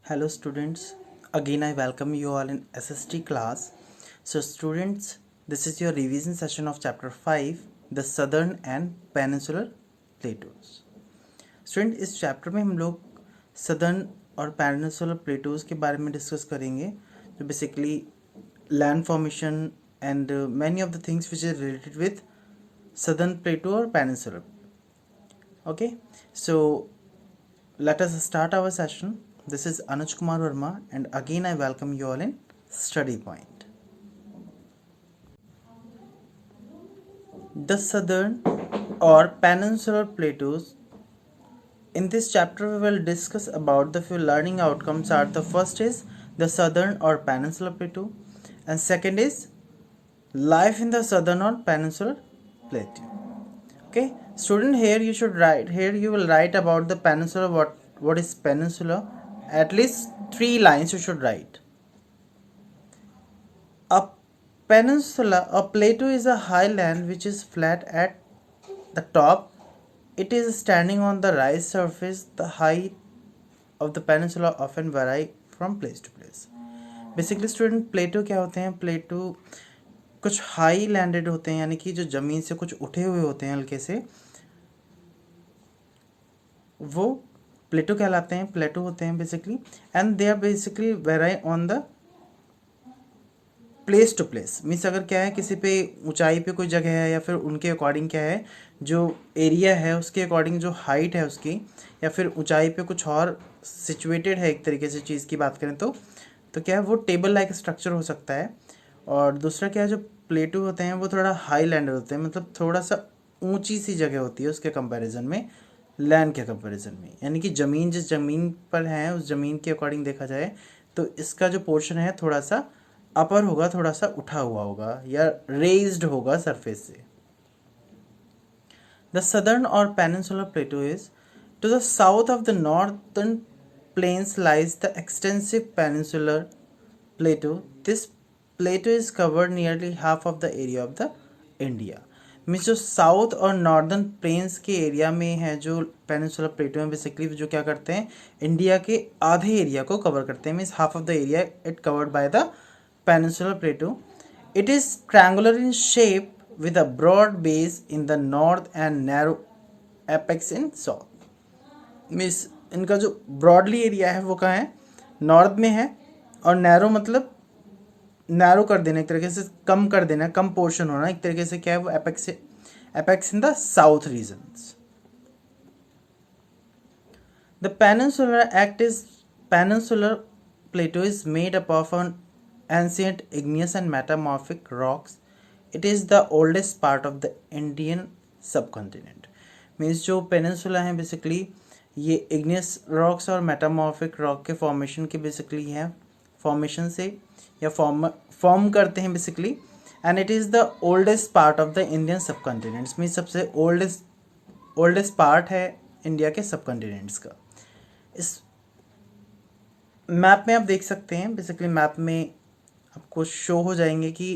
Hello students, again I welcome you all in SST class. So students, this is your revision session of chapter 5, the southern and peninsular plateaus. Student इस chapter में हम लोग southern और peninsular Plato's के बारे में discuss करेंगे जो basically land formation and many of the things which is related with southern plateau और peninsular. Okay, so let us start our session. This is Anuj Kumar Verma and again I welcome you all in Study Point. The southern or peninsular plateaus. In this chapter we will discuss about the few learning outcomes are the first is the southern or peninsular plateau and second is life in the southern or peninsular plateau. Okay, student, here you should write, here you will write about the peninsula. What is peninsula? At least 3 lines you should write. A peninsula, a plateau is a high land which is flat at the top. It is standing on the rise surface. The height of the peninsula often vary from place to place. Basically student plateau क्या होते हैं? प्लेटो कुछ high landed होते हैं, यानी कि जो ज़मीन से कुछ उठे हुए होते हैं हल्के से, वो प्लेटो कहलाते हैं, प्लेटो होते हैं basically. And they are basically vary on the place to place. Means अगर क्या है, किसी पे ऊंचाई पे कोई जगह है या फिर उनके अकॉर्डिंग क्या है, जो एरिया है उसके अकॉर्डिंग जो हाइट है उसकी, या फिर ऊंचाई पे कुछ और सिचुएटेड है एक तरीके से चीज़ की बात करें तो क्या है, वो टेबल लाइक स्ट्रक्चर हो सकता है. और दूसरा क्या है, जो प्लेटो होते हैं वो थोड़ा हाई लैंडर होते हैं, मतलब थोड़ा सा ऊंची सी जगह होती है उसके कंपैरिजन में, लैंड के कंपैरिजन में. यानी कि ज़मीन जिस ज़मीन पर है उस ज़मीन के अकॉर्डिंग देखा जाए तो इसका जो पोर्शन है थोड़ा सा अपर होगा, थोड़ा सा उठा हुआ होगा या रेज्ड होगा सरफेस से. द सदर्न और peninsular plateau is to the south of the northern plains lies the extensive peninsular plateau. This plateau is covered nearly half of the area of the India. Means जो south और northern plains के area में है जो peninsular प्लेटो में, basically जो क्या करते हैं, इंडिया के आधे एरिया को कवर करते हैं. Means half of the area it covered by the peninsular plateau. It is triangular in shape with a broad base in the north and narrow apex in south. Means इनका जो broadly area है वो कहाँ है, north में है, और narrow मतलब नैरो कर देना, एक तरीके से कम कर देना, कम पोर्शन होना, एक तरीके से क्या है वो apex in the south regions. The peninsular plateau is made up of an ancient igneous and metamorphic rocks. It is the oldest part of the Indian subcontinent. Means जो पेनिनसुला है बेसिकली ये इग्नियस रॉक्स और metamorphic rock के formation के basically हैं, formation से या form करते हैं basically. And it is the oldest part of the Indian subcontinents. Means सबसे ओल्डेस्ट पार्ट है इंडिया के सबकॉन्टिनेंट्स का. इस मैप में आप देख सकते हैं, बेसिकली मैप में आपको शो हो जाएंगे कि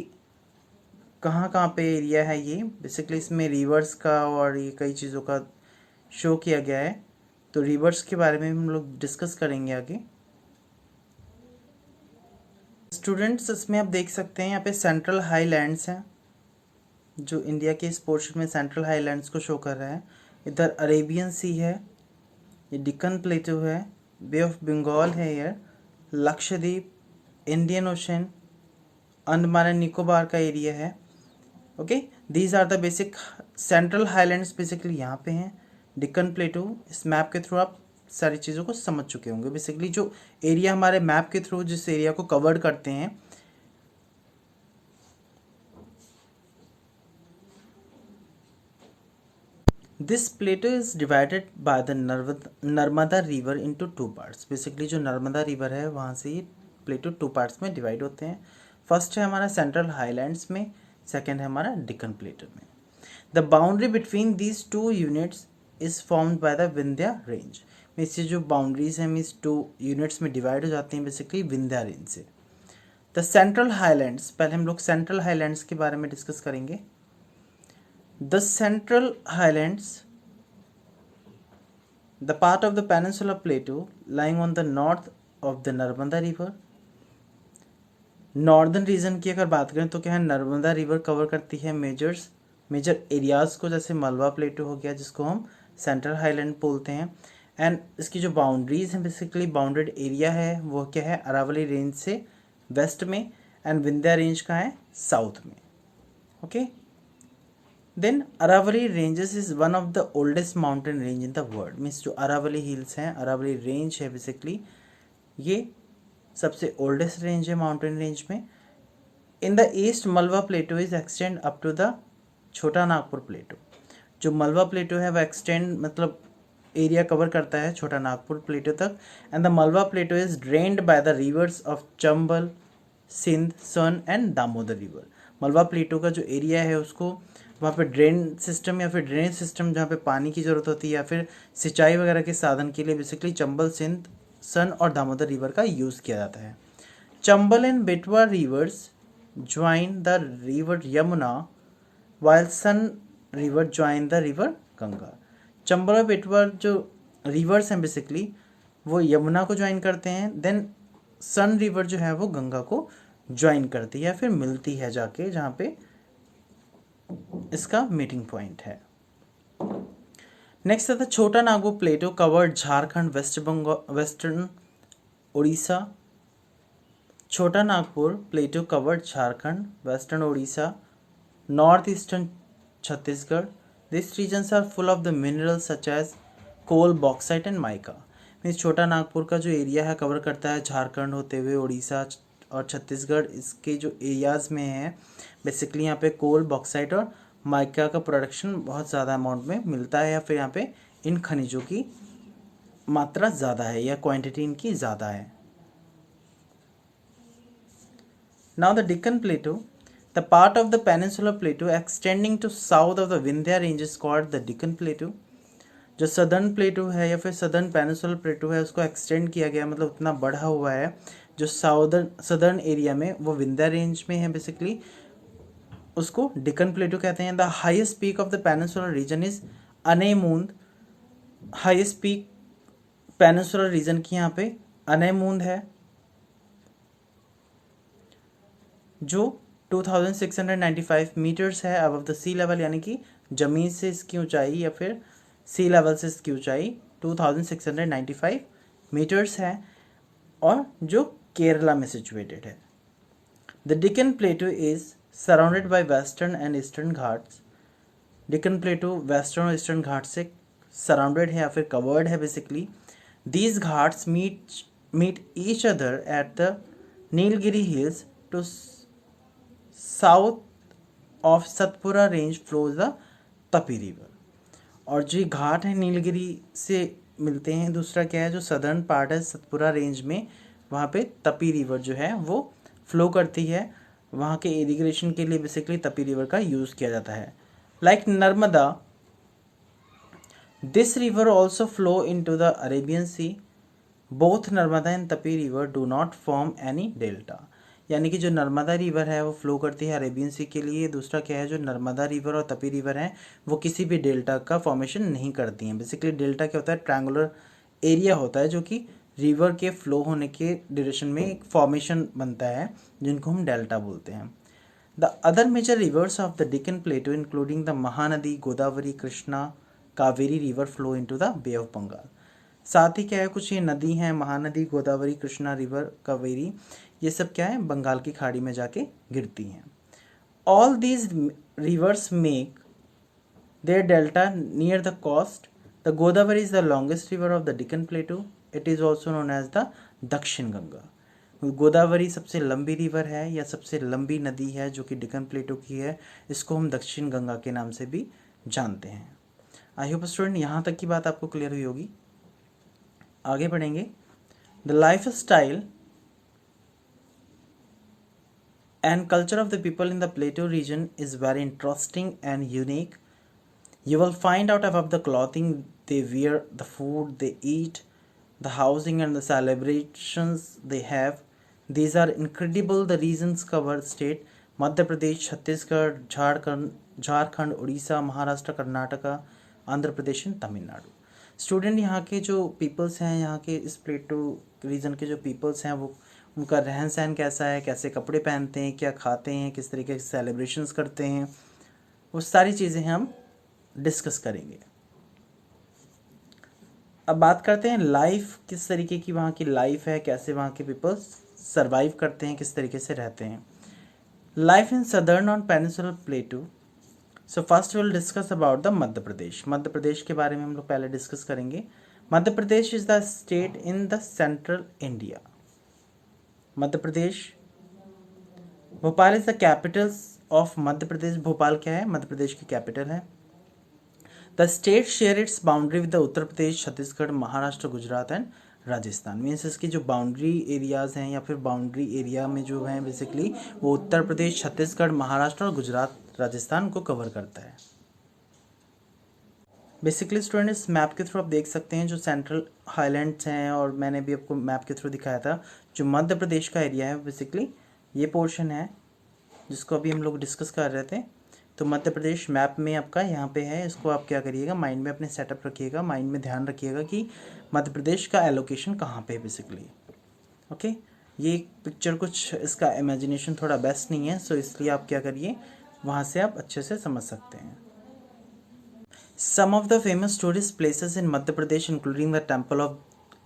कहाँ कहाँ पे एरिया है ये. बेसिकली इसमें रिवर्स का और ये कई चीज़ों का शो किया गया है, तो रिवर्स के बारे में हम लोग डिस्कस करेंगे आगे. स्टूडेंट्स, इसमें आप देख सकते हैं यहाँ पे सेंट्रल हाईलैंड्स हैं, जो इंडिया के इस पोर्शन में सेंट्रल हाईलैंड्स को शो कर रहा है. इधर अरेबियन सी है, ये डिक्कन प्लेटो है, बे ऑफ बंगाल है, यार Lakshadweep, Indian Ocean, Andaman and Nicobar का एरिया है. Okay, these are the basic central highlands basically यहाँ पे हैं. डिक्कन प्लेटो, इस मैप के थ्रू आप सारी चीज़ों को समझ चुके होंगे. बेसिकली जो एरिया हमारे मैप के थ्रू जिस एरिया को कवर करते हैं, this plateau is divided by the Narmada river into 2 parts. Basically जो नर्मदा रिवर है वहाँ से ये प्लेटो 2 पार्ट्स में डिवाइड होते हैं. फर्स्ट है हमारा सेंट्रल हाईलैंड्स में, सेकेंड है हमारा डिक्कन प्लेटो में. The boundary between these 2 units is formed by the Vindhya range. Means ये जो बाउंड्रीज हैं मीन्स 2 यूनिट्स में डिवाइड हो जाती हैं बेसिकली विंध्या रेंज से. द सेंट्रल हाईलैंड्स, पहले हम लोग सेंट्रल हाईलैंड्स के बारे में डिस्कस करेंगे. The central highlands, the part of the peninsular plateau lying on the north of the Narmada river. Northern region की अगर बात करें तो क्या है, नर्मदा रिवर कवर करती है मेजर एरियाज़ को, जैसे मलवा प्लेटू हो गया जिसको हम सेंट्रल हाईलैंड बोलते हैं। एंड इसकी जो बाउंड्रीज हैं, बेसिकली बाउंडेड एरिया है वो क्या है, अरावली रेंज से वेस्ट में एंड विंध्या रेंज का है साउथ में। Okay, then Aravalli ranges is one of the oldest mountain range in the world. Means जो अरावली हिल्स हैं, अरावली रेंज है बेसिकली, ये सबसे ओल्डेस्ट रेंज है माउंटेन रेंज में। In the east Malwa plateau is extend up to the Chota Nagpur प्लेटो। जो मलवा प्लेटो है वो एक्सटेंड मतलब एरिया कवर करता है छोटा नागपुर प्लेटो तक। And the Malwa plateau is drained by the rivers of Chambal, Sindh, Son and Damodar river. Malwa plateau का जो एरिया है उसको वहाँ पे ड्रेन सिस्टम या फिर ड्रेनेज सिस्टम जहाँ पे पानी की ज़रूरत होती है या फिर सिंचाई वगैरह के साधन के लिए बेसिकली चंबल, सिंध, सन और दामोदर रिवर का यूज़ किया जाता है। Chambal and Betwa rivers join the river Yamuna while Son river join the river Ganga. Chambal और बेटवा जो रिवर्स हैं बेसिकली वो यमुना को ज्वाइन करते हैं, देन सन रिवर जो है वो गंगा को ज्वाइन करती है या फिर मिलती है जाके जहाँ पे इसका मीटिंग पॉइंट है। नेक्स्ट आता है Chota Nagpur plateau covered Jharkhand, West Bengal, western Orissa. Chota Nagpur plateau covered Jharkhand, western Orissa, north eastern Chhattisgarh. This regions are full of the minerals such as coal, bauxite and mica. Means Chota Nagpur का जो एरिया है कवर करता है झारखंड होते हुए उड़ीसा और छत्तीसगढ़। इसके जो एरियाज़ में है बेसिकली यहाँ पे कोल, बॉक्साइट और माइका का प्रोडक्शन बहुत ज़्यादा अमाउंट में मिलता है या फिर यहाँ पे इन खनिजों की मात्रा ज़्यादा है या क्वांटिटी इनकी ज़्यादा है। Now the Deccan plateau, the part of the peninsular plateau extending to south of the Vindhya range is called the Deccan Plateau। जो सदर्न प्लेटो है या फिर सदर्न पेनिसुलर प्लेटो है उसको एक्सटेंड किया गया, मतलब उतना बढ़ा हुआ है जो सदर्न एरिया में वो विंध्या रेंज में है बेसिकली, उसको डिक्कन प्लेटो कहते हैं। The highest peak of the peninsular region is Anamudi. Highest peak peninsular region की यहाँ पे अनेमुंद है जो 2695 मीटर्स है अबव द सी लेवल, यानी कि ज़मीन से इसकी ऊंचाई या फिर सी लेवल से इसकी ऊंचाई 2695 मीटर्स है और जो केरला में सिचुएटेड है। The Deccan plateau is surrounded by western and eastern Ghats. Deccan plateau western और ईस्टर्न घाट से सराउंडेड है या फिर कवर्ड है basically. These Ghats meet each other at the Nilgiri hills to south of Satpura range flows the Tapi river. और जो घाट है नीलगिरी से मिलते हैं, दूसरा क्या है जो सदर्न पार्ट है सतपुरा रेंज में, वहाँ पे तपी रिवर जो है वो फ्लो करती है। वहाँ के इरिगेशन के लिए बेसिकली तपी रिवर का यूज़ किया जाता है। Like Narmada, this river also flow into the Arabian sea. Both Narmada and Tapi river do not form any delta. यानी कि जो नर्मदा रिवर है वो फ्लो करती है अरेबियन सी के लिए। दूसरा क्या है, जो नर्मदा रिवर और तपी रिवर है वो किसी भी डेल्टा का फॉर्मेशन नहीं करती हैं। बेसिकली डेल्टा क्या होता है, ट्रायंगुलर एरिया होता है जो कि रिवर के फ्लो होने के ड्यूरेशन में एक फॉर्मेशन बनता है जिनको हम डेल्टा बोलते हैं। The other major rivers of the Deccan plateau including the Mahanadi, Godavari, Krishna, Kaveri river flow into the Bay of Bengal. साथ ही क्या है, कुछ ये नदी हैं, महानदी, गोदावरी, कृष्णा रिवर, कावेरी, ये सब क्या है बंगाल की खाड़ी में जाके गिरती हैं। All these rivers make their delta near the coast. The Godavari is the longest river of the Deccan plateau. It is also known as the Dakshin Ganga. Godavari सबसे लंबी रिवर है या सबसे लंबी नदी है जो कि डिक्कन प्लेटो की है। इसको हम दक्षिण गंगा के नाम से भी जानते हैं। आई होप स्टूडेंट यहाँ तक की बात आपको क्लियर हुई होगी। आगे बढ़ेंगे। The life style and culture of the people in the Plateau region is very interesting and unique. You will find out about the clothing they wear, the food they eat, the housing and the celebrations they have. These are incredible. The regions cover state Madhya Pradesh, Chhattisgarh, Jharkhand, Odisha, Maharashtra, Karnataka, Andhra Pradesh and Tamil Nadu. Student यहाँ के जो peoples हैं, यहाँ के इस plateau region के जो peoples हैं, वो उनका रहन सहन कैसा है, कैसे कपड़े पहनते हैं, क्या खाते हैं, किस तरीके से सेलिब्रेशंस करते हैं, वो सारी चीज़ें हम डिस्कस करेंगे। अब बात करते हैं लाइफ, किस तरीके की वहाँ की लाइफ है, कैसे वहाँ के पीपल्स सरवाइव करते हैं, किस तरीके से रहते हैं। Life in southern on peninsular plateau. So first will discuss about the Madhya Pradesh. Madhya Pradesh के बारे में हम लोग पहले डिस्कस करेंगे। Madhya Pradesh is the state in the central India. Madhya Pradesh, Bhopal is the capital of Madhya Pradesh. Bhopal क्या है? मध्य प्रदेश की कैपिटल है। The state share its boundary with the Uttar Pradesh, Chhattisgarh, Maharashtra, Gujarat and Rajasthan. Means इसकी जो बाउंड्री एरियाज हैं या फिर बाउंड्री एरिया में जो हैं बेसिकली वो उत्तर प्रदेश, छत्तीसगढ़, महाराष्ट्र और गुजरात, राजस्थान को कवर करता है। बेसिकली स्टूडेंट इस मैप के थ्रू आप देख सकते हैं जो सेंट्रल हाईलैंड्स हैं, और मैंने भी आपको मैप के थ्रू दिखाया था जो मध्य प्रदेश का एरिया है, बेसिकली ये पोर्शन है जिसको अभी हम लोग डिस्कस कर रहे थे। तो मध्य प्रदेश मैप में आपका यहाँ पे है। इसको आप क्या करिएगा, माइंड में अपने सेटअप रखिएगा, माइंड में ध्यान रखिएगा कि मध्य प्रदेश का एलोकेशन कहाँ पे है बेसिकली। ओके, ये पिक्चर कुछ इसका इमेजिनेशन थोड़ा बेस्ट नहीं है, सो इसलिए आप क्या करिए, वहाँ से आप अच्छे से समझ सकते हैं। Some of the famous tourist places in Madhya Pradesh, including the temple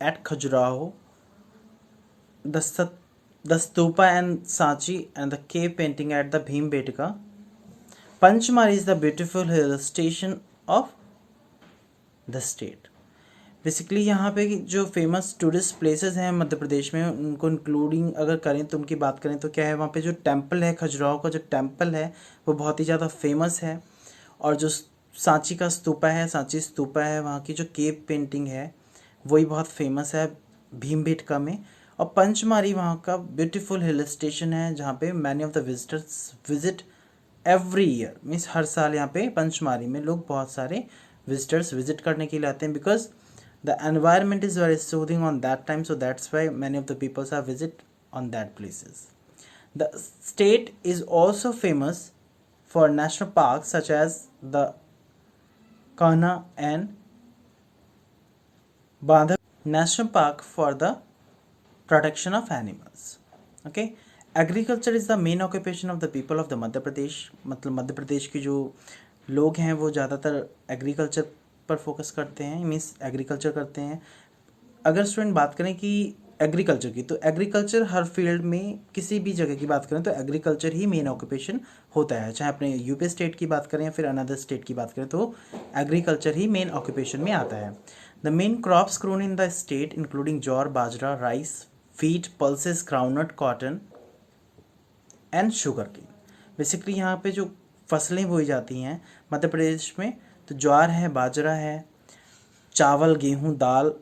at Khajuraho, the stupa and Sanchi, and the cave painting at the Bhimbetka. Panchmari is the beautiful hill station of the state. Basically यहाँ पे जो famous tourist places हैं मध्य प्रदेश में, उनको including अगर करें तो उनकी बात करें तो क्या है, वहाँ पे जो टेम्पल है, खजुराहो का जो टेम्पल है वो बहुत ही ज़्यादा फेमस है। और जो सांची का स्तूपा है, सांची स्तूपा है, वहाँ की जो केव पेंटिंग है वही बहुत फेमस है भीमबेटका में। और पंचमारी वहाँ का ब्यूटीफुल हिल स्टेशन है जहाँ पे many of the visitors visit every year. Means हर साल यहाँ पे पंचमारी में लोग बहुत सारे विजिटर्स विजिट करने के लिए आते हैं, because the environment is very soothing on that time, so that's why many of the peoples are visit on that places. The state is also famous for national parks such as the Kanha and Bandha National Park for the protection of animals. Okay, agriculture is the main occupation of the people of the Madhya Pradesh. मतलब मध्य प्रदेश के जो लोग हैं वो ज़्यादातर agriculture पर focus करते हैं, मीन्स एग्रीकल्चर करते हैं। अगर स्टूडेंट बात करें कि एग्रीकल्चर की, तो एग्रीकल्चर हर फील्ड में किसी भी जगह की बात करें तो एग्रीकल्चर ही मेन ऑक्यूपेशन होता है। चाहे अपने यूपी स्टेट की बात करें या फिर अनदर स्टेट की बात करें तो एग्रीकल्चर ही मेन ऑक्यूपेशन में आता है। The main crops grown in the state including jowar, bajra, rice, wheat, pulses, groundnut, cotton and sugarcane. Basically यहाँ पे जो फसलें बोई जाती हैं मध्य प्रदेश में, तो ज्वार है, बाजरा है, चावल, गेहूँ, दाल,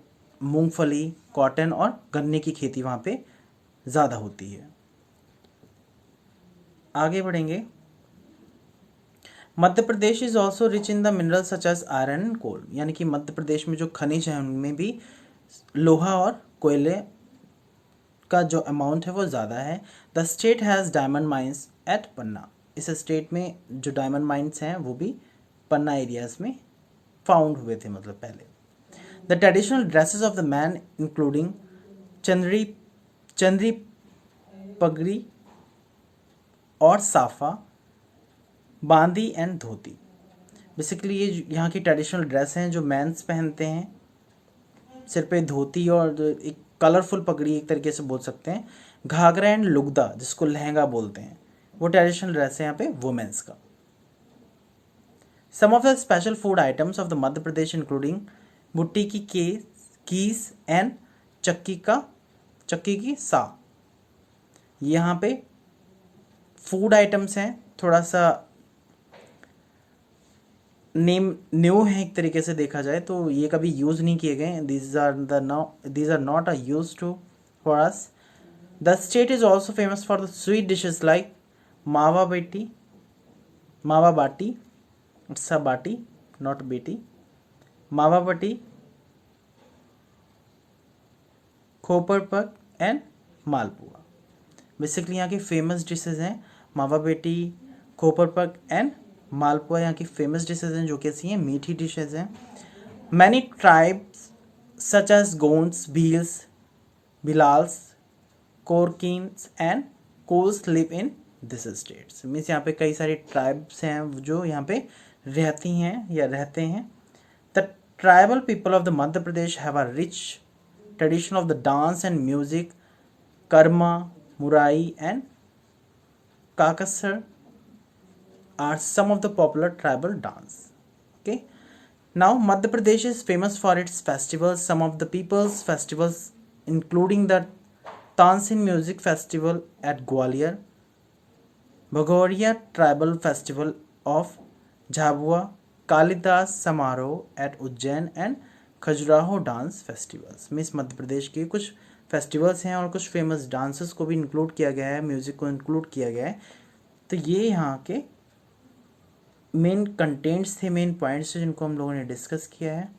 मूंगफली, कॉटन और गन्ने की खेती वहाँ पे ज़्यादा होती है। आगे बढ़ेंगे। Madhya Pradesh is also rich in the minerals such as iron and coal, यानी कि मध्य प्रदेश में जो खनिज हैं उनमें भी लोहा और कोयले का जो अमाउंट है वो ज़्यादा है। The state has diamond mines at Panna. इस स्टेट में जो डायमंड माइंस हैं वो भी पन्ना एरियाज में फाउंड हुए थे, मतलब पहले। The traditional dresses of the man including चंद्री, पगड़ी और साफा, बांदी एंड धोती। बेसिकली ये यहाँ की ट्रेडिशनल ड्रेस हैं जो मैंस पहनते हैं, सिर पे धोती और एक कलरफुल पगड़ी एक तरीके से बोल सकते हैं, घाघरा एंड लुगदा जिसको लहंगा बोलते हैं, वो ट्रेडिशनल ड्रेस है यहाँ पे वुमेन्स का। Some of the special food items of the Madhya Pradesh including bhutte ki kees and चक्की की सा। यहाँ पे फूड आइटम्स हैं, थोड़ा सा नेम न्यू है एक तरीके से देखा जाए तो, ये कभी यूज़ नहीं किए गए। These are not a use to for us. The state is also famous for the sweet dishes like mawa bati, it's a baati not बेटी, मावा बाटी, खोपर पक एंड मालपुआ। बेसिकली यहाँ की फेमस डिशेज हैं मावा बेटी, खोपर पक एंड मालपुआ। यहाँ की फेमस डिशेज हैं जो कि ऐसी हैं मीठी डिशेज हैं। Many tribes such as Gonds, Bhils, Bilals, Korkins and Kols live in this states. Means यहाँ पे कई सारी ट्राइब्स हैं जो यहाँ पे रहती हैं या रहते हैं. The tribal people of the Madhya Pradesh have a rich tradition of the dance and music. Karma, Murai and Kakasar are some of the popular tribal dance. Okay. Now Madhya Pradesh is famous for its festivals. Some of the people's festivals including the Tansin Music Festival at Gwalior, Bhagoria Tribal Festival of Jhabua, Kalidas Samaroh at Ujjain and Khajuraho dance festivals. Means Madhya Pradesh के कुछ festivals हैं और कुछ famous dances को भी include किया गया है, म्यूज़िक को इंक्लूड किया गया है. तो ये यहाँ के मेन कंटेंट्स थे, मेन पॉइंट्स थे जिनको हम लोगों ने डिस्कस किया है.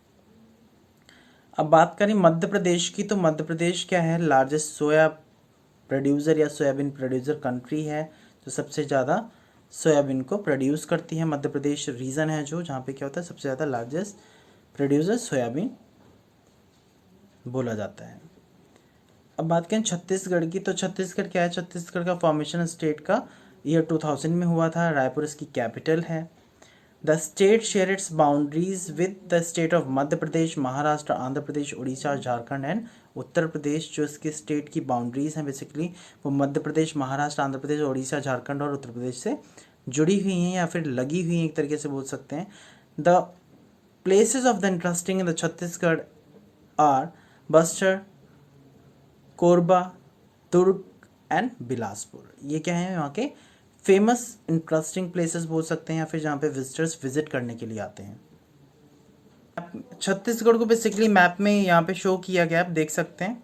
अब बात करें मध्य प्रदेश की, तो मध्य प्रदेश क्या है, लार्जेस्ट सोया प्रोड्यूसर या सोयाबीन प्रोड्यूसर कंट्री है, जो सबसे ज़्यादा सोयाबीन को प्रोड्यूस करती है. मध्य प्रदेश रीजन है जो जहाँ पे क्या होता है सबसे ज़्यादा लार्जेस्ट प्रोड्यूसर सोयाबीन बोला जाता है. अब बात करें छत्तीसगढ़ की, तो छत्तीसगढ़ क्या है, छत्तीसगढ़ का फॉर्मेशन स्टेट का ईयर 2000 में हुआ था. रायपुर इसकी कैपिटल है. The state share its boundaries with the state of Madhya Pradesh, Maharashtra, Andhra Pradesh, Orissa, Jharkhand and Uttar Pradesh. जो इसके स्टेट की बाउंड्रीज हैं बेसिकली वो मध्य प्रदेश, महाराष्ट्र, आंध्र प्रदेश, उड़ीसा, झारखंड और उत्तर प्रदेश से जुड़ी हुई हैं या फिर लगी हुई हैं, एक तरीके से बोल सकते हैं. The places of the interesting in the Chhattisgarh are Bastar, Korba, Durg and Bilaspur. ये क्या है वहाँ के फेमस इंटरेस्टिंग प्लेसेस बोल सकते हैं या फिर जहाँ पे विजिटर्स विजिट करने के लिए आते हैं. छत्तीसगढ़ को बेसिकली मैप में यहाँ पे शो किया गया, आप देख सकते हैं.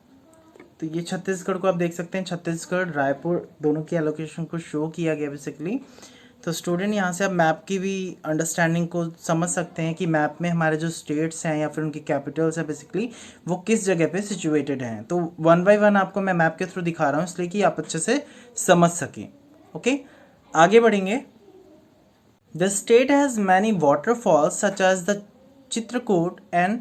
तो ये छत्तीसगढ़ को आप देख सकते हैं, छत्तीसगढ़ रायपुर दोनों की एलोकेशन को शो किया गया बेसिकली. तो स्टूडेंट यहाँ से आप मैप की भी अंडरस्टैंडिंग को समझ सकते हैं कि मैप में हमारे जो स्टेट्स हैं या फिर उनकी कैपिटल्स हैं बेसिकली वो किस जगह पे सिचुएटेड हैं. तो वन बाय वन आपको मैं मैप के थ्रू दिखा रहा हूँ इसलिए कि आप अच्छे से समझ सकें. ओके, आगे बढ़ेंगे. The state has many waterfalls such as the Chitrakoot and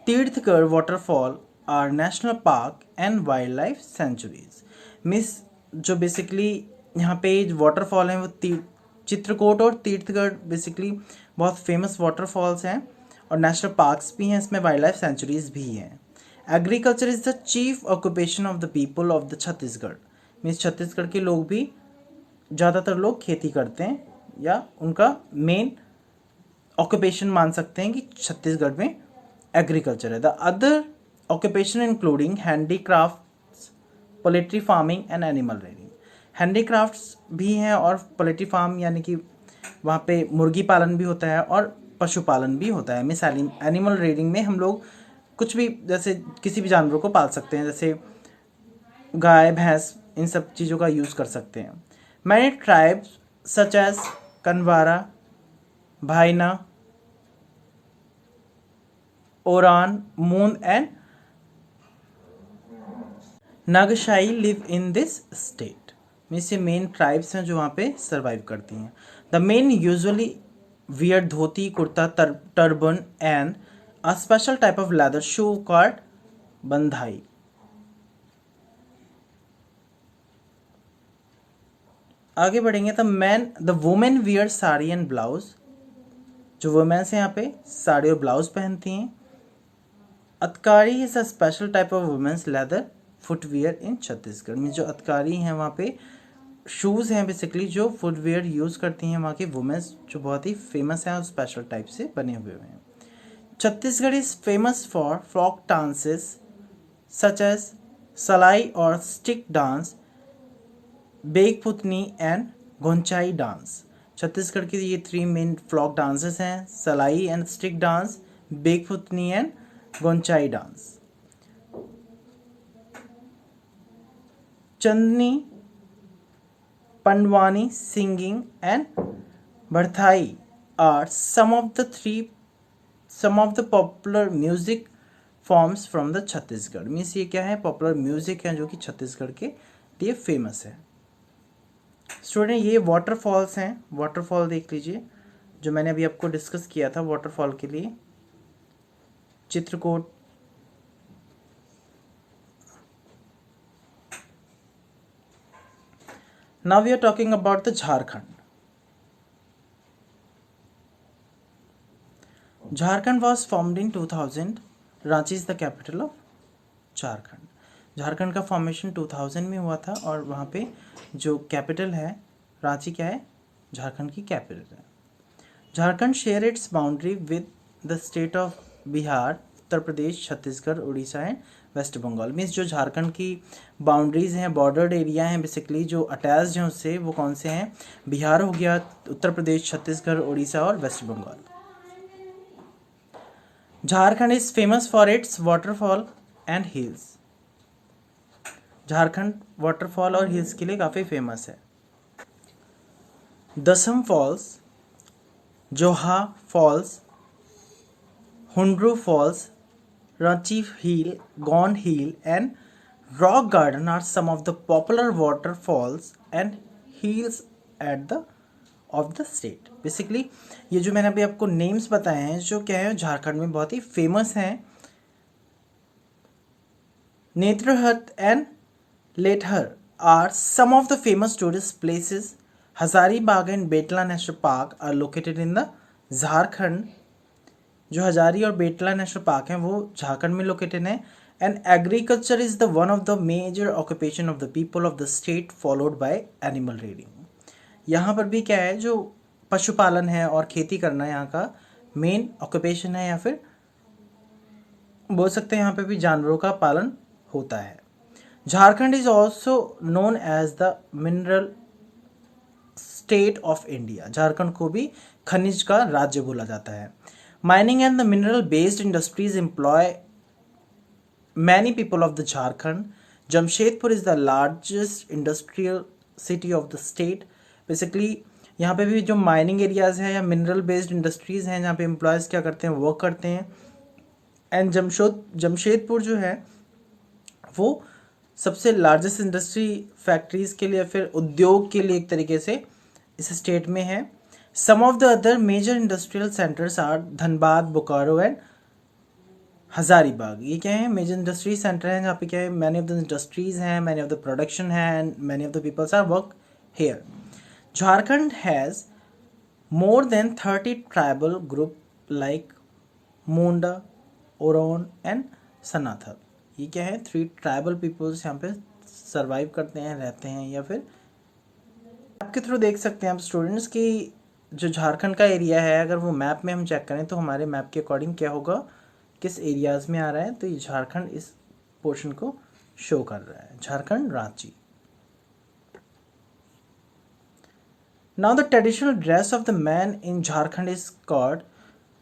Tirathgarh waterfall are national park and wild life sanctuaries. मिस जो बेसिकली यहाँ पे वाटरफॉल हैं वो चित्रकूट और तीर्थगढ़ बेसिकली बहुत फेमस वाटरफॉल्स हैं और नेशनल पार्क्स भी हैं, इसमें वाइल्ड लाइफ सेंचुरीज भी हैं. Agriculture is the chief occupation of the people of the Chhattisgarh. Means Chhattisgarh के लोग भी ज़्यादातर लोग खेती करते हैं या उनका मेन ऑक्यूपेशन मान सकते हैं कि छत्तीसगढ़ में एग्रीकल्चर है. The other occupation including handicrafts, poultry farming and animal rearing. Handicrafts भी हैं और पोल्ट्री फार्म यानी कि वहाँ पे मुर्गी पालन भी होता है और पशुपालन भी होता है. मिस एनिमल रेयरिंग में हम लोग कुछ भी जैसे किसी भी जानवर को पाल सकते हैं, जैसे गाय, भैंस, इन सब चीज़ों का यूज़ कर सकते हैं. Many tribes such as Kanwara, Bhaina, Oraon, Moon and Nagshai live in this state. Means ये मेन ट्राइब्स हैं जो वहाँ पे सर्वाइव करती हैं. The men usually wear dhoti, kurta, turban and a special type of leather shoe called bandhai. आगे बढ़ेंगे. The women wear sari and blouse. जो वुमेन्स हैं यहाँ पे साड़ी और ब्लाउज पहनती हैं. Atkari is a special type of women's leather footwear in Chhattisgarh. Means जो अतकारी हैं वहाँ पे शूज़ हैं बेसिकली जो फुटवियर यूज़ करती हैं वहाँ की वुमेन्स, जो बहुत ही फेमस हैं और स्पेशल टाइप से बने हुए हैं. Chhattisgarh is famous for folk dances such as Salai और stick dance, Begputni and Gonchai dance. Chhattisgarh की ये 3 मेन फ्लॉक डांसेस हैं, Salai and stick dance, Begputni and Gonchai dance. Chandni, Pandwani, singing and Bharthari are some of the popular music forms from the Chhattisgarh. Means ये क्या है, popular music है जो कि छत्तीसगढ़ के लिए फेमस है. स्टूडेंट ये वाटरफॉल्स हैं, वाटरफॉल देख लीजिए जो मैंने अभी आपको डिस्कस किया था वाटरफॉल के लिए. Chitrakoot, now we are talking about the Jharkhand. Jharkhand was formed in 2000. Ranchi is the capital of Jharkhand. Jharkhand का फॉर्मेशन 2000 में हुआ था और वहाँ पे जो कैपिटल है रांची क्या है, झारखंड की कैपिटल है. Jharkhand share its boundary with the state of Bihar, Uttar Pradesh, Chhattisgarh, Orissa and west Bengal. Means जो झारखंड की बाउंड्रीज हैं, बॉर्डर्ड एरिया हैं बेसिकली जो अटैच्ड हैं उससे, वो कौन से हैं, बिहार हो गया, उत्तर प्रदेश, छत्तीसगढ़, उड़ीसा और west Bengal. Jharkhand is famous for its waterfall and hills. Jharkhand waterfall और हिल्स के लिए काफ़ी फेमस है. Dassam falls, Jonha falls, Hundru falls, Ranchi hill, Gon hill and rock garden are some of the popular waterfalls and hills at the of the state. Basically ये जो मैंने अभी आपको नेम्स बताए हैं जो क्या है झारखंड में बहुत ही फेमस हैं. नेत्रहट and लेटहर are some of the famous tourist places. Hazaribagh and Betla National Park are located in the Jharkhand. जो हजारी और बेटला नेशनल पार्क हैं वो झारखंड में लोकेटेड हैं. And agriculture is the one of the major occupation of the people of the state followed by animal rearing. यहाँ पर भी क्या है जो पशुपालन है और खेती करना यहाँ का मेन ऑक्यूपेशन है, या फिर बोल सकते हैं यहाँ पे भी जानवरों का पालन होता है. Jharkhand is also known as the mineral state of India. Jharkhand को भी खनिज का राज्य बोला जाता है. Mining and the mineral based industries employ many people of the Jharkhand. Jamshedpur is the largest industrial city of the state. Basically यहाँ पे भी जो माइनिंग एरियाज हैं या मिनरल बेस्ड इंडस्ट्रीज हैं जहाँ पे एम्प्लॉयज़ क्या करते हैं, वर्क करते हैं. एंड जमशेदपुर जो है वो सबसे लार्जेस्ट इंडस्ट्री फैक्ट्रीज के लिए, फिर उद्योग के लिए एक तरीके से इस स्टेट में है. Some of the other major industrial centres are Dhanbad, Bokaro and Hazaribagh. ये क्या है, मेजर इंडस्ट्री सेंटर है जहाँ पे क्या है मैनी ऑफ द इंडस्ट्रीज हैं, मैनी ऑफ द प्रोडक्शन है and many of the peoples are work here. Jharkhand has more than 30 tribal group like Munda, Oraon and Santhal. ये क्या है, 3 ट्राइबल पीपल्स यहाँ पे सरवाइव करते हैं, रहते हैं. या फिर आपके थ्रू देख सकते हैं आप स्टूडेंट्स की जो झारखंड का एरिया है अगर वो मैप में हम चेक करें तो हमारे मैप के अकॉर्डिंग क्या होगा, किस एरियाज़ में आ रहा है, तो ये झारखंड इस पोर्शन को शो कर रहा है, Jharkhand Ranchi. Now the traditional dress of the man in Jharkhand is called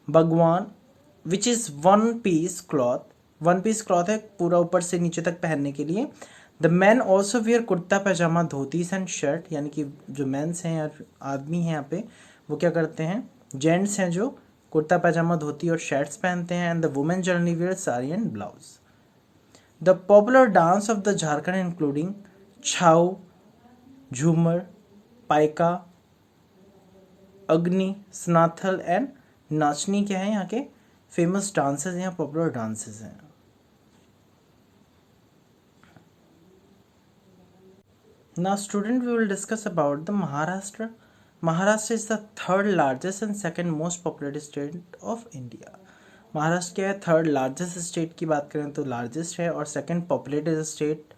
Bagwan which is one piece cloth. One piece cloth है पूरा ऊपर से नीचे तक पहनने के लिए. The man also wear kurta pyjama, dhotis and shirt. यानी कि जो मेंस हैं या आदमी हैं यहाँ पे वो क्या करते हैं, जेंट्स हैं जो कुर्ता पैजामा, धोती और शर्ट्स पहनते हैं. And the women generally wear sari and blouse. The popular dance of the Jharkhand including Chhau, Jhumar, Paika, अग्नि, स्नाथल एंड नाचनी क्या है यहाँ के फेमस डांसेस हैं, पॉपुलर डांसेस हैं. Now student, we will discuss about the Maharashtra. Maharashtra is the third largest and second most populated state of India. Maharashtra क्या है, थर्ड लार्जेस्ट स्टेट की बात करें तो लार्जेस्ट है और सेकंड पॉपुलेटेड स्टेट,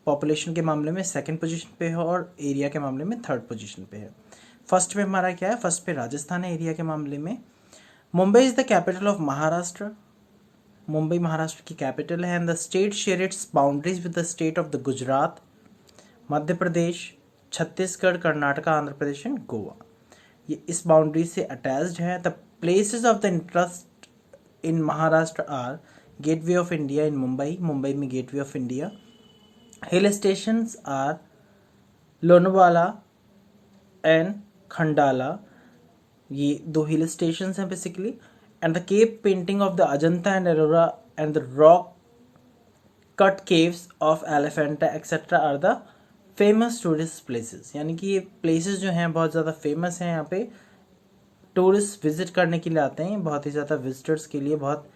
पॉपुलेशन के मामले में सेकंड पोजीशन पे है और एरिया के मामले में थर्ड पोजीशन पे है. फर्स्ट पे हमारा क्या है, फर्स्ट पे राजस्थान है एरिया के मामले में. Mumbai is the capital of Maharashtra. Mumbai Maharashtra की कैपिटल है. And the state share its boundaries with the state of the Gujarat, Madhya Pradesh, Chhattisgarh, Karnataka, Andhra Pradesh and Goa. ये इस बाउंड्री से अटैच्ड है. The places of the interest in Maharashtra are gateway of India in Mumbai. Mumbai में gateway of India. Hill stations are Lonavala and Khandala. ये 2 hill station हैं basically. And the cave painting of the Ajanta and Ellora and the rock cut caves of Elephanta etcetera are the famous tourist places. यानी कि ये places जो हैं बहुत ज़्यादा फेमस हैं. यहाँ पे टूरिस्ट विजिट करने के लिए आते हैं. बहुत ही ज़्यादा विजिटर्स के लिए बहुत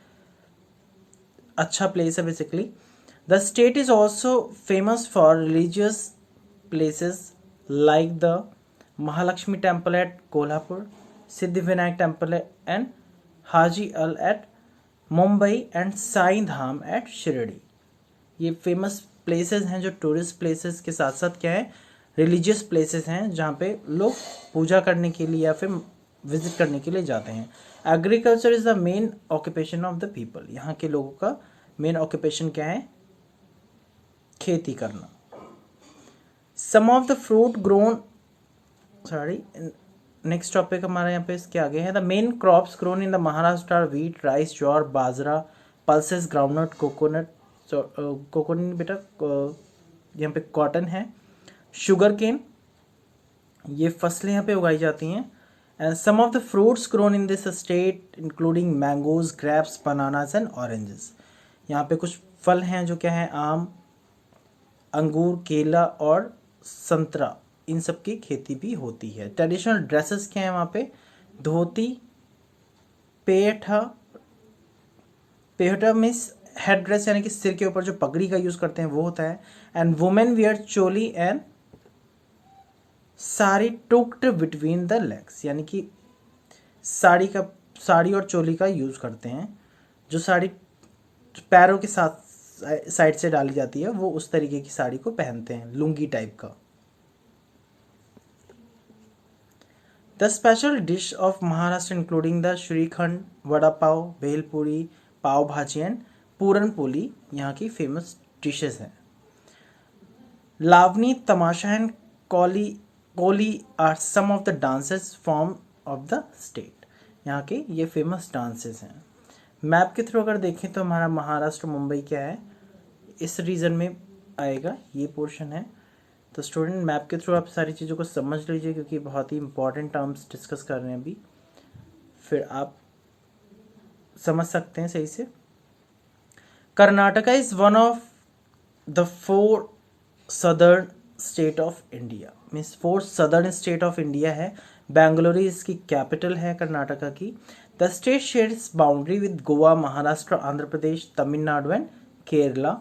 अच्छा प्लेस है basically. The state is also famous for religious places like the Mahalakshmi temple at Kolhapur, Siddhivinayak temple and Haji Ali at Mumbai and Sai Dham at Shirdi. ये फेमस प्लेसेस हैं जो टूरिस्ट प्लेसेस के साथ साथ क्या है, रिलीजियस प्लेसेस हैं जहाँ पे लोग पूजा करने के लिए या फिर विजिट करने के लिए जाते हैं। Agriculture is the main occupation of the people. यहाँ के लोगों का मेन ऑक्यूपेशन क्या है, खेती करना। Some of the fruit grown, next topic हमारा यहाँ पे इसके आगे है। The main crops grown in the Maharashtra are wheat, rice, jowar, bajra, pulses, groundnut, coconut, coconut बेटा यहाँ पे कॉटन है, शुगर केन, ये फसलें यहाँ पे उगाई जाती हैं। And some of the fruits grown in this state including mangoes, grapes, bananas and oranges. यहाँ पे कुछ फल हैं जो क्या है, आम, अंगूर, केला और संतरा, इन सब की खेती भी होती है। ट्रेडिशनल ड्रेसेस क्या है वहाँ पे, धोती, पेठा, पेठा मीन्स हेड ड्रेस यानी कि सिर के ऊपर जो पगड़ी का यूज करते हैं वो होता है। And women wear choli and sari tucked between the legs, यानी कि साड़ी और चोली का यूज करते हैं। जो साड़ी पैरों के साथ साइड से डाली जाती है वो उस तरीके की साड़ी को पहनते हैं, लुंगी टाइप का। The special dish of Maharashtra including the shrikhand, vada pav, bhelpuri, pav bhaji and puran poli यहाँ की फेमस डिशेस हैं। Lavani, Tamasha and Koli are some of the dances form of the state. यहाँ के ये फेमस डांसेस हैं। मैप के थ्रू अगर देखें तो हमारा महाराष्ट्र, मुंबई क्या है, इस रीजन में आएगा, ये पोर्शन है। तो स्टूडेंट मैप के थ्रू आप सारी चीज़ों को समझ लीजिए क्योंकि बहुत ही इंपॉर्टेंट टर्म्स डिस्कस कर रहे हैं अभी, फिर आप समझ सकते हैं सही से। Karnataka is one of the 4 southern state of India, means 4 southern state of India है। बेंगलुरु इसकी कैपिटल है कर्नाटका की। The state shares boundary with Goa, Maharashtra, Andhra Pradesh, Tamil Nadu and Kerala.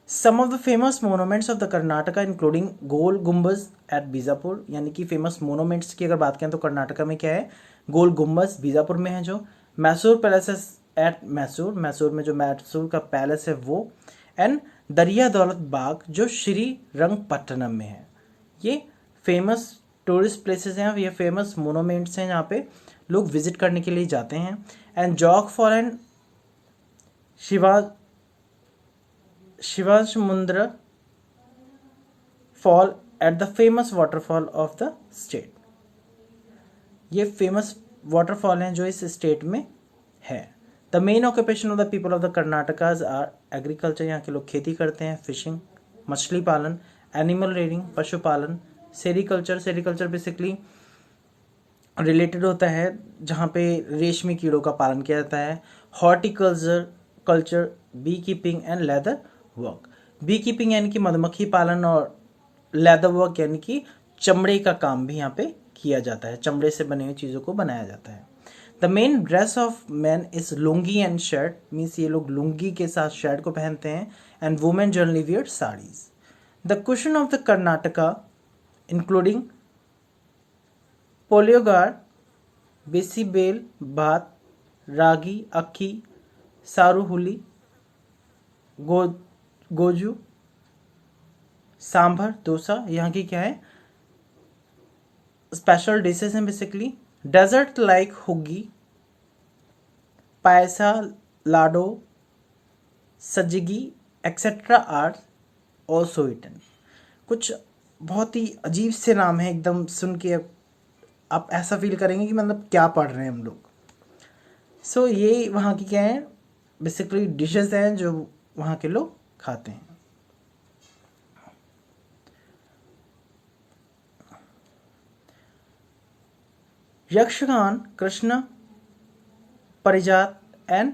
Some of the famous monuments of the Karnataka including Gol Gumbaz at Bijapur, यानी कि फेमस मोनूमेंट्स की अगर बात करें तो कर्नाटका में क्या है, गोल गुम्बज बीजापुर में है जो। मैसूर पैलेसेस एट मैसूर, मैसूर में जो मैसूर का पैलेस है वो। एंड दरिया दौलत बाग जो श्री रंगपट्टनम में है। ये फेमस टूरिस्ट प्लेसेस हैं, ये फेमस मोनूमेंट्स हैं जहाँ पे लोग विजिट करने के लिए जाते हैं। And Jog fall and Shivasamudra fall at the famous waterfall of the state. ये फेमस वाटरफॉल हैं जो इस स्टेट में है। The main occupation of the people of the Karnataka's are agriculture, यहाँ के लोग खेती करते हैं, फिशिंग, मछली पालन, एनिमल रेयरिंग, पशुपालन, सेरिकल्चर, सेरिकल्चर बेसिकली रिलेटेड होता है जहाँ पे रेशमी कीड़ों का पालन किया जाता है। Horticulture, bee keeping and leather work. Bee keeping यानी कि मधुमक्खी पालन और लेदर वर्क यानी कि चमड़े का काम भी यहाँ पे किया जाता है, चमड़े से बने हुई चीज़ों को बनाया जाता है। The main dress of man is lungi and shirt, means ये लोग लुंगी के साथ शर्ट को पहनते हैं। And women generally wear saris. The cuisine of the Karnataka including Palyogare, Bisibele bhath, ragi, अक्की, सारूहुली, गोजू, सांभर, डोसा, यहाँ की क्या है, स्पेशल डिशेस हैं basically. Dessert like huggi, payasa, laddoo, sajjige etcetera are also eaten. कुछ बहुत ही अजीब से नाम है, एकदम सुन के आप ऐसा फील करेंगे कि मतलब क्या पढ़ रहे हैं हम लोग। सो ये वहाँ की क्या है, बेसिकली डिशेस हैं जो वहाँ के लोग खाते हैं। यक्षगान, कृष्ण परिजात एंड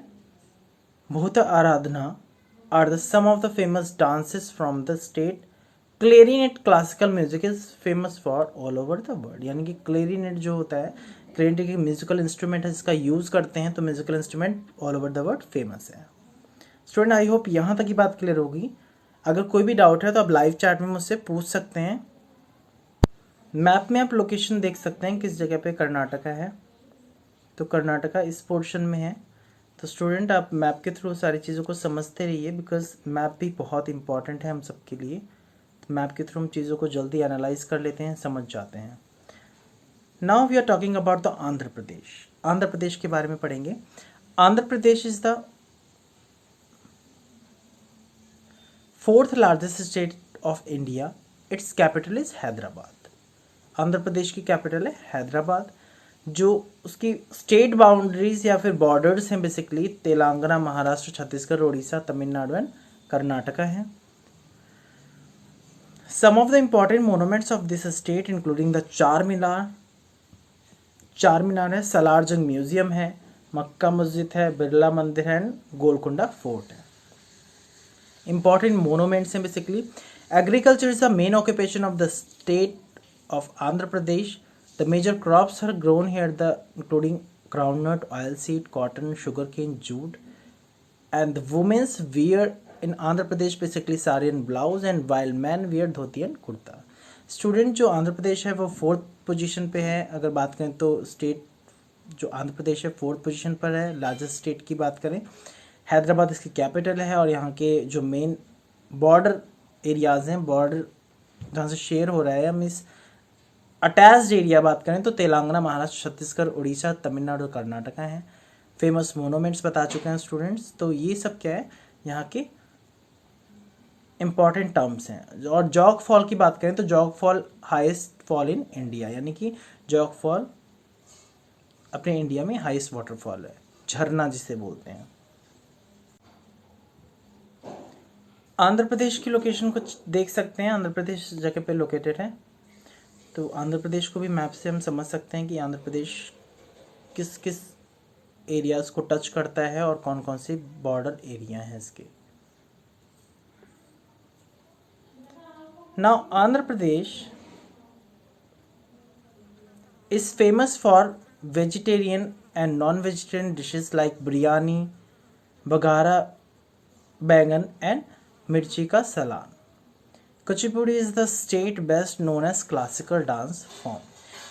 भूत आराधना are the some of the famous dances from the state. Clarinet classical music is famous for all over the world, यानी कि clarinet जो होता है, clarinet एक म्यूजिकल इंस्ट्रूमेंट है जिसका यूज करते हैं, तो musical instrument all over the world famous है। स्टूडेंट आई होप यहाँ तक की बात क्लियर होगी। अगर कोई भी डाउट है तो आप लाइव चैट में मुझसे पूछ सकते हैं। मैप में आप लोकेशन देख सकते हैं किस जगह पे कर्नाटका है, तो कर्नाटका इस पोर्शन में है। तो स्टूडेंट आप मैप के थ्रू सारी चीज़ों को समझते रहिए, बिकॉज मैप भी बहुत इंपॉर्टेंट है हम सब के लिए। तो मैप के थ्रू हम चीज़ों को जल्दी एनालाइज कर लेते हैं, समझ जाते हैं। Now we are talking about the Andhra Pradesh. Andhra Pradesh के बारे में पढ़ेंगे। Andhra Pradesh is the fourth largest state of India. Its capital is Hyderabad. Andhra Pradesh की कैपिटल है हैदराबाद। जो उसकी स्टेट बाउंड्रीज या फिर बॉर्डर्स हैं बेसिकली तेलंगाना, महाराष्ट्र, छत्तीसगढ़, उड़ीसा, तमिलनाडु एंड कर्नाटका है। Some of the important monuments of this state including the Char Minar है, सलार जंग म्यूजियम है, मक्का मस्जिद है, बिरला मंदिर है एंड गोलकुंडा फोर्ट है। इंपॉर्टेंट मोनूमेंट्स हैं basically. Agriculture is the main occupation of the state of Andhra Pradesh. The major crops are grown here, including groundnut, oilseed, cotton, sugarcane, jute. And the women's wear in Andhra Pradesh basically sari and blouse, and while men wear dhoti and kurta. Student जो आंध्र प्रदेश है वो fourth position पे है। अगर बात करें तो state जो आंध्र प्रदेश है फोर्थ पोजीशन पर है। लार्जेस्ट स्टेट की बात करें, हैदराबाद इसकी कैपिटल है। और यहाँ के जो मेन बॉर्डर एरियाज़ हैं, बॉर्डर जहाँ से शेयर हो रहा है, हम इस अटैच्ड एरिया बात करें तो तेलंगाना, महाराष्ट्र, छत्तीसगढ़, उड़ीसा, तमिलनाडु और कर्नाटका है। फेमस मोनूमेंट्स बता चुके हैं स्टूडेंट्स। तो ये सब क्या है, यहाँ के इंपॉर्टेंट टर्म्स हैं। और जॉग फॉल की बात करें तो jog fall highest fall in India, यानी कि जॉग फॉल अपने इंडिया में हाईएस्ट वाटरफॉल है, झरना जिसे बोलते हैं। आंध्र प्रदेश की लोकेशन को देख सकते हैं, आंध्र प्रदेश जगह पे लोकेटेड है। तो आंध्र प्रदेश को भी मैप से हम समझ सकते हैं कि आंध्र प्रदेश किस किस एरियाज़ को टच करता है और कौन कौन से बॉर्डर एरिया हैं इसके। Now Andhra Pradesh is famous for vegetarian and non vegetarian dishes like biryani, baghara baingan and mirchi का सलाद। Kuchipudi is the state best known as classical dance form.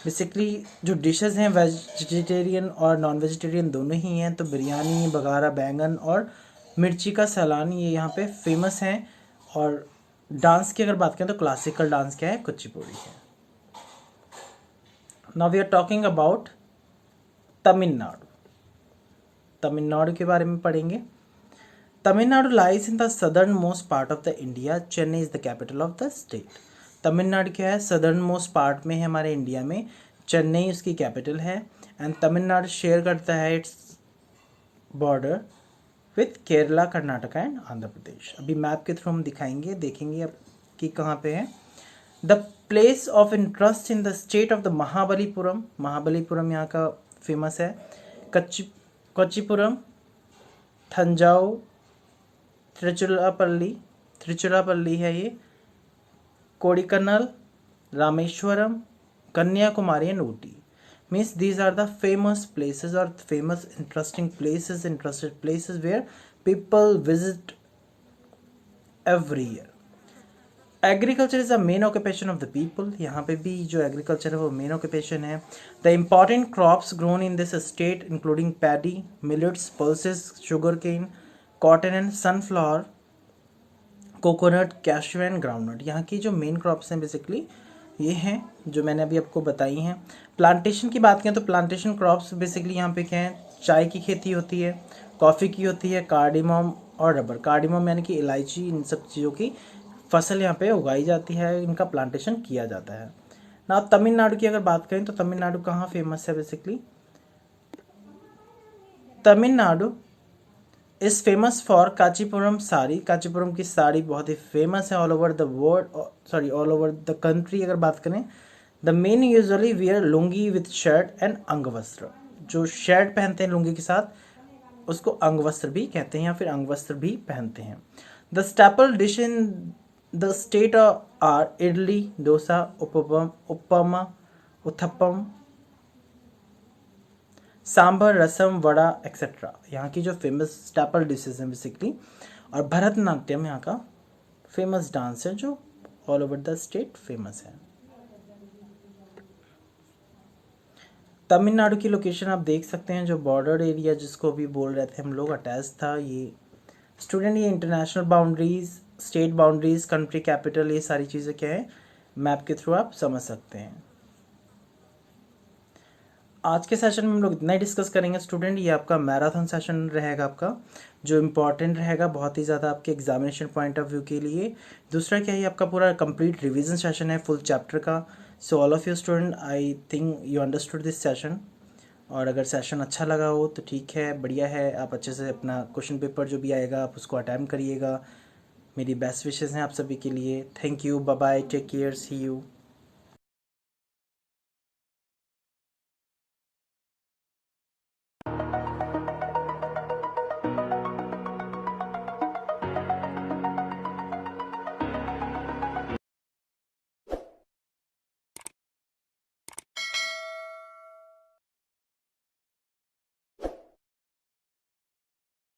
Basically जो डिशेस हैं वेजिटेरियन और नॉन वेजिटेरियन दोनों ही हैं। तो बिरयानी, बघारा बैंगन और मिर्ची का सलान ये यहाँ पे फेमस हैं। और डांस की अगर बात करें तो क्लासिकल डांस क्या है, कुचिपुड़ी है। Now we are talking about Tamil Nadu. Tamil Nadu के बारे में पढ़ेंगे। Tamil Nadu lies in the southernmost part of the India. Chennai is the capital of the state. Tamil Nadu क्या है, सदर्न मोस्ट पार्ट में है हमारे इंडिया में। चेन्नई उसकी कैपिटल है। एंड तमिलनाडु शेयर करता है its border with Kerala, Karnataka and Andhra Pradesh. अभी मैप के थ्रू हम दिखाएंगे, देखेंगे अब कि कहाँ पे है। The place of interest in the state of the Mahabalipuram. Mahabalipuram यहाँ का फेमस है। कच्चीपुरम, थंजावुर, त्रिचुरापल्ली है ये, Kodaikanal, Rameswaram, Kanyakumari and Ooty. Means these are the famous places और famous interested places where people visit every year. Agriculture is the main occupation of the people. यहाँ पे भी जो एग्रीकल्चर है वो मेन ऑक्यूपेशन है। The important crops grown in this state including paddy, millets, pulses, sugar cane, cotton and sunflower, coconut, cashew and groundnut. यहाँ की जो मेन क्रॉप्स हैं बेसिकली ये हैं जो मैंने अभी आपको बताई हैं। प्लांटेशन की बात करें तो प्लांटेशन क्रॉप्स बेसिकली यहाँ पे क्या है, चाय की खेती होती है, कॉफ़ी की होती है, कार्डिमम और रबर। कार्डिमम यानी कि इलायची, इन सब चीज़ों की फसल यहाँ पे उगाई जाती है, इनका प्लांटेशन किया जाता है ना। तमिलनाडु की अगर बात करें तो तमिलनाडु कहाँ फेमस है, basically Tamil Nadu is famous for Kanchipuram sari. Kanchipuram की साड़ी बहुत ही फेमस है all over the world, all over the country. अगर बात करें, the men usually wear lungi with shirt and angavastram. जो शर्ट पहनते हैं लुंगी के साथ उसको अंगवस्त्र भी कहते हैं या फिर अंगवस्त्र भी पहनते हैं। The staple dish in the state are idli, dosa, upma, uttapam, sambar, rasam, vada etcetera यहाँ की जो फेमस स्टैपल डिशेज हैं बेसिकली। और भरतनाट्यम यहाँ का फेमस डांस है जो all over the state famous है। तमिलनाडु की लोकेशन आप देख सकते हैं, जो बॉर्डर एरिया जिसको अभी बोल रहे थे हम लोग अटैच था, ये स्टूडेंट ये international boundaries, state boundaries, country capital, ये सारी चीज़ें क्या है मैप के थ्रू आप समझ सकते हैं। आज के सेशन में हम लोग इतना ही डिस्कस करेंगे स्टूडेंट। ये आपका मैराथन सेशन रहेगा आपका, जो इम्पॉर्टेंट रहेगा बहुत ही ज़्यादा आपके एग्जामिनेशन पॉइंट ऑफ व्यू के लिए। दूसरा क्या है, आपका पूरा कंप्लीट रिवीजन सेशन है फुल चैप्टर का। So all of you student, I think you understood this session. और अगर सेशन अच्छा लगा हो तो ठीक है, बढ़िया है, आप अच्छे से अपना क्वेश्चन पेपर जो भी आएगा आप उसको अटैम्प्ट करिएगा। मेरी बेस्ट विशेज़ हैं आप सभी के लिए। Thank you, bye bye, take care, see you.